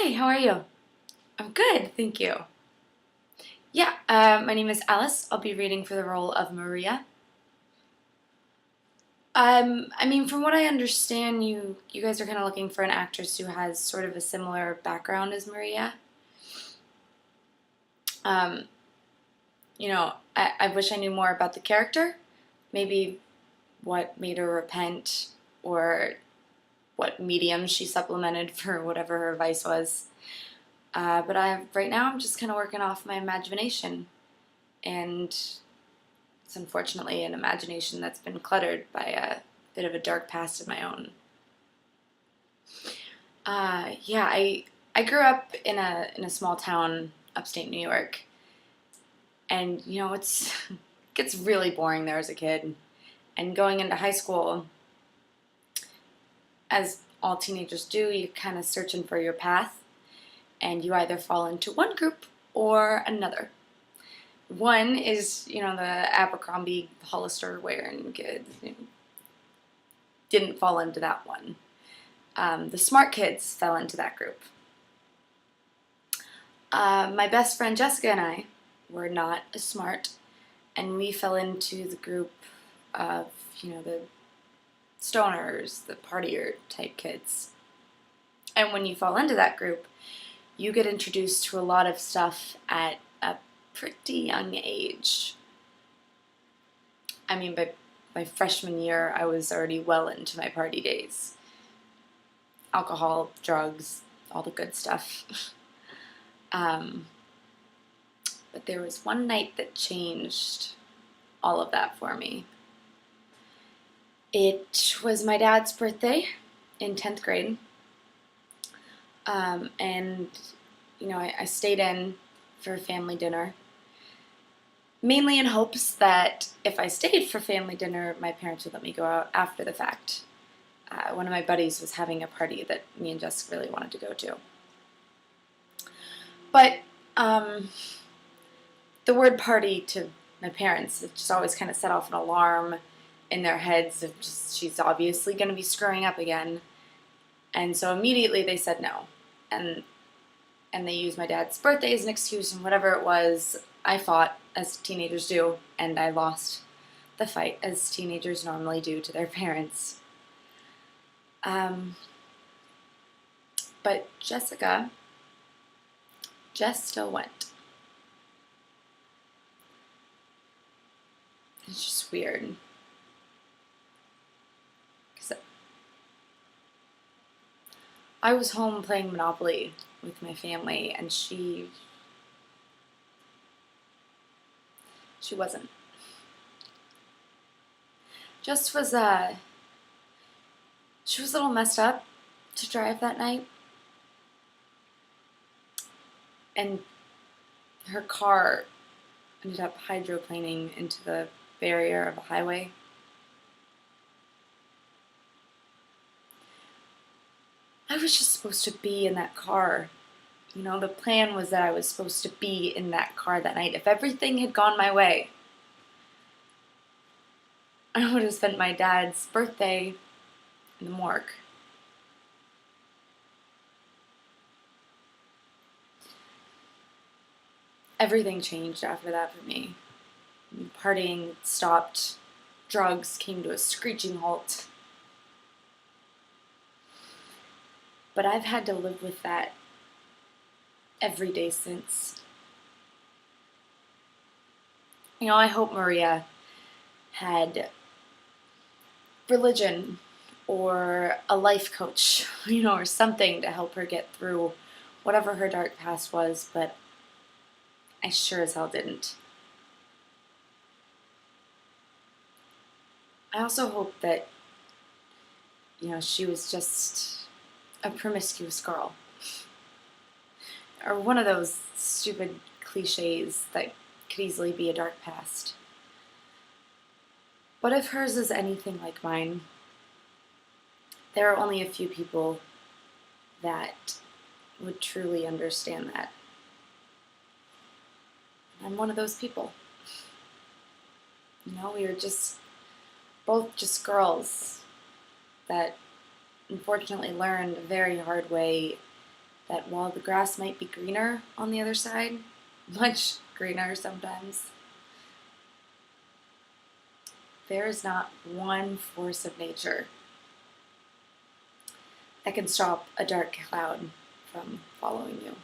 Hi, how are you? I'm good, thank you. Yeah, my name is Alice. I'll be reading for the role of Maria. From what I understand, you guys are kind of looking for an actress who has sort of a similar background as Maria. Um, I wish I knew more about the character. Maybe what made her repent, or what medium she supplemented for whatever her vice was. Right now I'm just kind of working off my imagination, and it's unfortunately an imagination that's been cluttered by a bit of a dark past of my own. I grew up in a small town upstate New York, and it's it gets really boring there as a kid. And going into high school, as all teenagers do, you're kind of searching for your path, and you either fall into one group or another. One is, the Abercrombie Hollister wearing kids. Didn't fall into that one. The smart kids fell into that group. My best friend Jessica and I were not as smart, and we fell into the group of, the stoners, the partier type kids. And when you fall into that group, you get introduced to a lot of stuff at a pretty young age. By my freshman year, I was already well into my party days. Alcohol, drugs, all the good stuff. But there was one night that changed all of that for me. It was my dad's birthday in 10th grade. I stayed in for family dinner, mainly in hopes that if I stayed for family dinner, my parents would let me go out after the fact. One of my buddies was having a party that me and Jessica really wanted to go to. But the word party to my parents, it just always kind of set off an alarm in their heads of just, she's obviously going to be screwing up again. And so immediately they said no. And they used my dad's birthday as an excuse, and whatever it was, I fought, as teenagers do, and I lost the fight, as teenagers normally do to their parents. But Jess still went. It's just weird. Because I was home playing Monopoly with my family, and she wasn't. Just was she was a little messed up to drive that night, and her car ended up hydroplaning into the barrier of a highway. I was just supposed to be in that car. The plan was that I was supposed to be in that car that night. If everything had gone my way, I would have spent my dad's birthday in the morgue. Everything changed after that for me. Partying stopped. Drugs came to a screeching halt. But I've had to live with that every day since. I hope Maria had religion or a life coach, or something to help her get through whatever her dark past was, but I sure as hell didn't. I also hope that, she was just a promiscuous girl. Or one of those stupid cliches that could easily be a dark past. But if hers is anything like mine, there are only a few people that would truly understand that. I'm one of those people. We were both just girls that unfortunately learned a very hard way that while the grass might be greener on the other side, much greener sometimes, there is not one force of nature that can stop a dark cloud from following you.